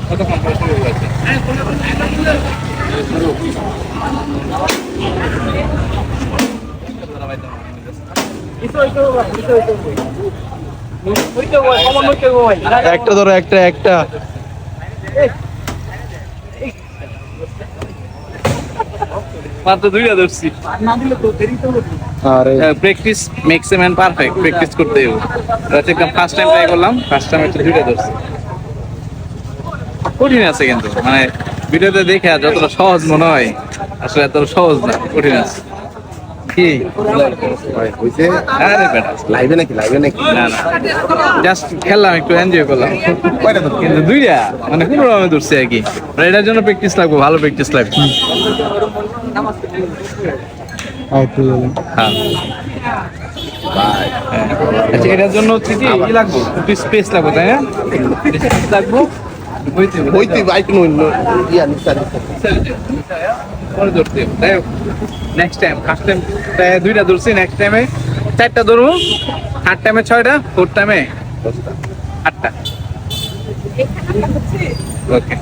কতক্ষণ পরে শুরু হয়েছে? একটা ধরো, একটা একটা মাত্র দুইটা ধরছি। আরে practice makes a man perfect. Practice করতে হবে। আচ্ছা, একদম ফার্স্ট টাইম ট্রাই করলাম, ফার্স্ট টাইম একটু দুইটা ধরছি। কঠিন আছে কিন্তু, মানে ভিডিওতে দেখে যতটা সহজ মনে হয় আসলে এতটা সহজ না, কঠিন আছে। কি আরে বেটা, লাইভে নাকি? লাইভে নাকি? না না, জাস্ট খেললাম, একটু এনজয় করলাম। কিন্তু দুইটা মানে কোনো রকমে ধরছি আর কি। এটার জন্য প্র্যাকটিস লাগবে, ভালো প্র্যাকটিস লাগবে। হ্যাঁ, আচ্ছা, এটার জন্য হচ্ছে কি লাগবে, একটু স্পেস লাগবে, তাই না? স্পেস লাগবে, হইতে বাইক নই ইয়া নিসার পরে ধরতে নেক্সট টাইম। ফার্স্ট টাইম দুইটা ধরছি, নেক্সট টাইমে চারটা ধরবো, থার্ড টাইমে ছয়টা, ফোর্থ টাইমে 8টা। ওকে।